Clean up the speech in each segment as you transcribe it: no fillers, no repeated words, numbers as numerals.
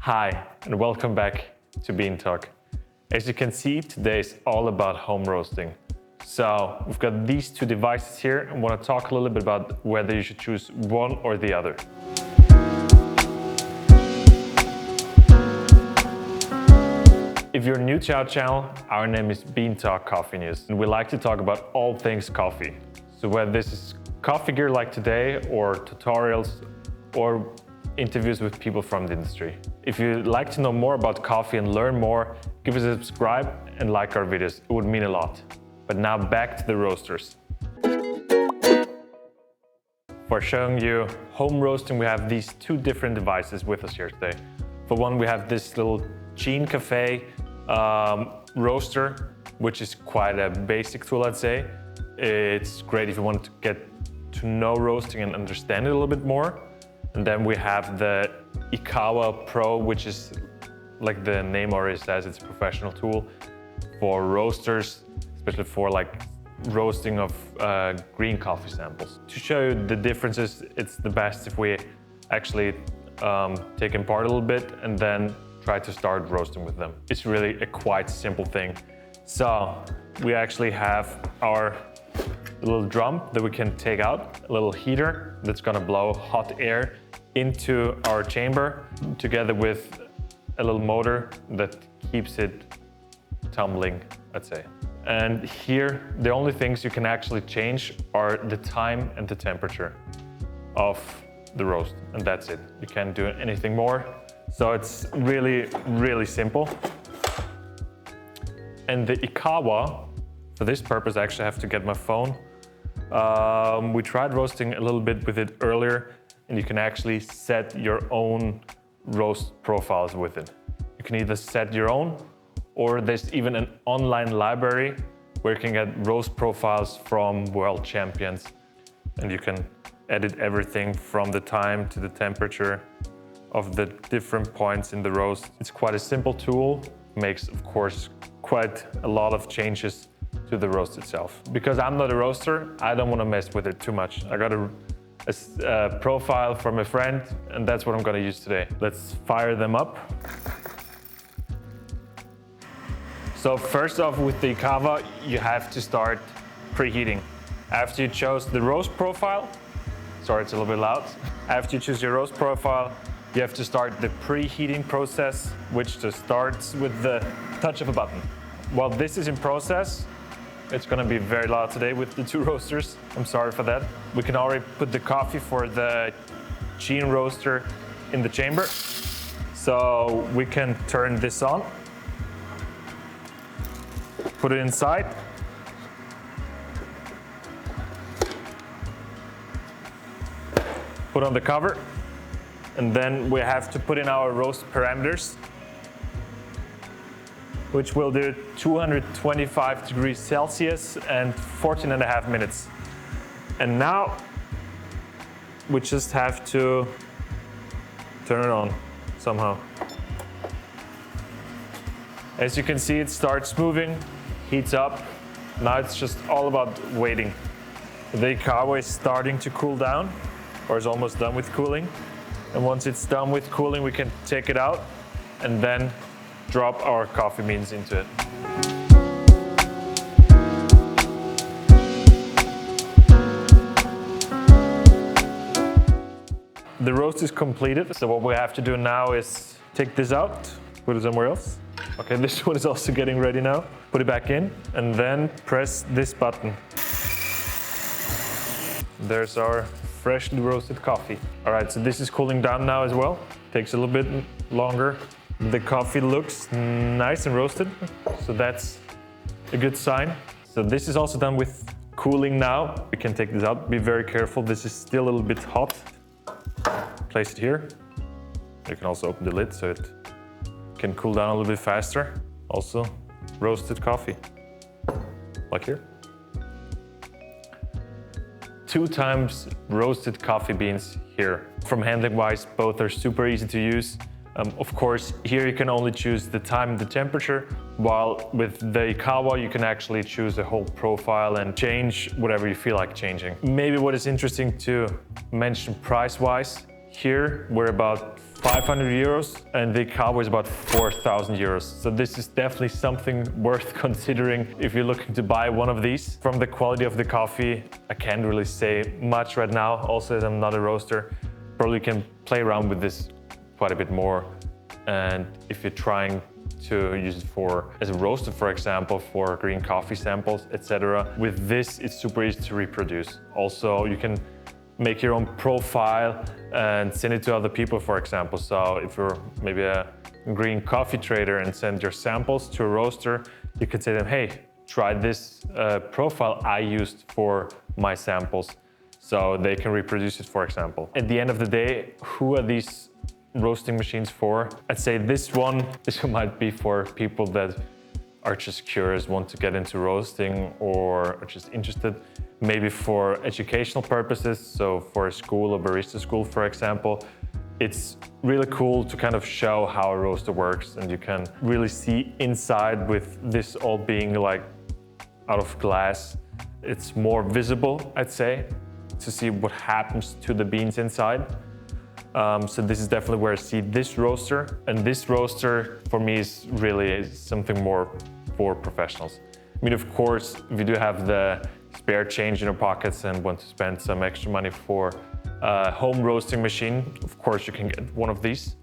Hi, and welcome back to Bean Talk. As you can see, today is all about home roasting. So we've got these two devices here and want to talk a little bit about whether you should choose one or the other. If you're new to our channel, our name is Bean Talk Coffee News, and we like to talk about all things coffee. So whether this is coffee gear like today, or tutorials, or interviews with people from the industry. If you'd like to know more about coffee and learn more, give us a subscribe and like our videos. It would mean a lot. But now back to the roasters. For showing you home roasting, we have these two different devices with us here today. For one, we have this little Gene Café roaster, which is quite a basic tool, I'd say. It's great if you want to get to know roasting and understand it a little bit more. And then we have the Ikawa Pro, which is, like the name already says, it's a professional tool for roasters, especially for like roasting of green coffee samples. To show you the differences, it's the best if we actually take them apart a little bit and then try to start roasting with them. It's really a quite simple thing. So we actually have our little drum that we can take out, a little heater that's gonna blow hot air into our chamber, together with a little motor that keeps it tumbling, I'd say. And here, the only things you can actually change are the time and the temperature of the roast, and that's it. You can't do anything more. So it's really, really simple. And the Ikawa, for this purpose, I actually have to get my phone. We tried roasting a little bit with it earlier, and you can actually set your own roast profiles with it. You can either set your own, or there's even an online library where you can get roast profiles from world champions. And you can edit everything from the time to the temperature of the different points in the roast. It's quite a simple tool, makes, of course, quite a lot of changes to the roast itself. Because I'm not a roaster, I don't want to mess with it too much. I got a profile from a friend, and that's what I'm going to use today. Let's fire them up. So first off, with the Ikawa, you have to start preheating. After you chose the roast profile, sorry, it's a little bit loud. After you choose your roast profile, you have to start the preheating process, which just starts with the touch of a button. While this is in process, it's gonna be very loud today with the two roasters. I'm sorry for that. We can already put the coffee for the Gene roaster in the chamber. So we can turn this on, put it inside. Put on the cover, and then we have to put in our roast parameters, which will do 225 degrees Celsius and 14.5 minutes. And now we just have to turn it on somehow. As you can see, it starts moving, heats up. Now it's just all about waiting. The Ikawa is starting to cool down, or is almost done with cooling. And once it's done with cooling, we can take it out and then drop our coffee beans into it. The roast is completed, so what we have to do now is take this out, put it somewhere else. Okay, this one is also getting ready now. Put it back in, and then press this button. There's our freshly roasted coffee. All right, so this is cooling down now as well. Takes a little bit longer. The coffee looks nice and roasted, so that's a good sign. So this is also done with cooling now. We can take this out, be very careful. This is still a little bit hot. Place it here. You can also open the lid so it can cool down a little bit faster. Also, roasted coffee, like here. 2 times roasted coffee beans here. From handling wise, both are super easy to use. Of course, here you can only choose the time and the temperature, while with the Ikawa you can actually choose a whole profile and change whatever you feel like changing. Maybe what is interesting to mention price-wise, here we're about 500 euros and the Ikawa is about 4,000 euros. So this is definitely something worth considering if you're looking to buy one of these. From the quality of the coffee, I can't really say much right now. Also, as I'm not a roaster, probably can play around with this quite a bit more. And if you're trying to use it as a roaster, for example, for green coffee samples, etc. With this, it's super easy to reproduce. Also, you can make your own profile and send it to other people, for example. So if you're maybe a green coffee trader and send your samples to a roaster, you could say to them, hey, try this profile I used for my samples. So they can reproduce it, for example. At the end of the day, who are these roasting machines for? I'd say this might be for people that are just curious, want to get into roasting, or are just interested, maybe for educational purposes. So for a school, a barista school, for example, it's really cool to kind of show how a roaster works, and you can really see inside with this all being like out of glass. It's more visible, I'd say, to see what happens to the beans inside. So this is definitely where I see this roaster, and this roaster for me is really something more for professionals. I mean, of course, if you do have the spare change in your pockets and want to spend some extra money for a home roasting machine, of course you can get one of these,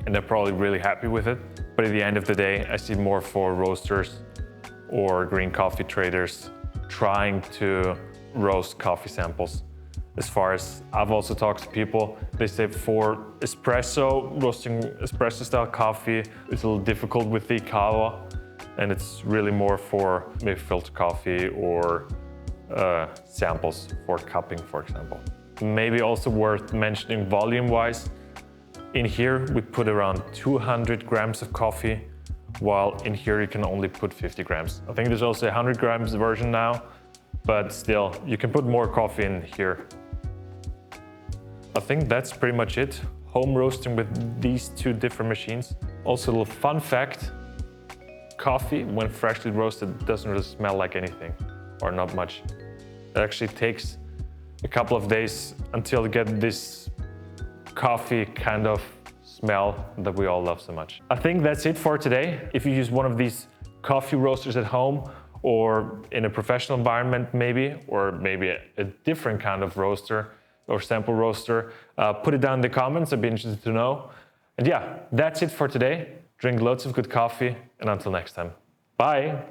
and they're probably really happy with it. But at the end of the day, I see more for roasters or green coffee traders trying to roast coffee samples. As far as I've also talked to people, they say for espresso, roasting espresso style coffee, it's a little difficult with the Ikawa, and it's really more for maybe filter coffee or samples for cupping, for example. Maybe also worth mentioning volume-wise, in here we put around 200 grams of coffee, while in here you can only put 50 grams. I think there's also a 100 grams version now, but still, you can put more coffee in here. I think that's pretty much it. Home roasting with these two different machines. Also, a little fun fact, coffee, when freshly roasted, doesn't really smell like anything, or not much. It actually takes a couple of days until you get this coffee kind of smell that we all love so much. I think that's it for today. If you use one of these coffee roasters at home, or in a professional environment maybe, or maybe a different kind of roaster or sample roaster, put it down in the comments. I'd be interested to know. And yeah, that's it for today. Drink loads of good coffee, and until next time. Bye.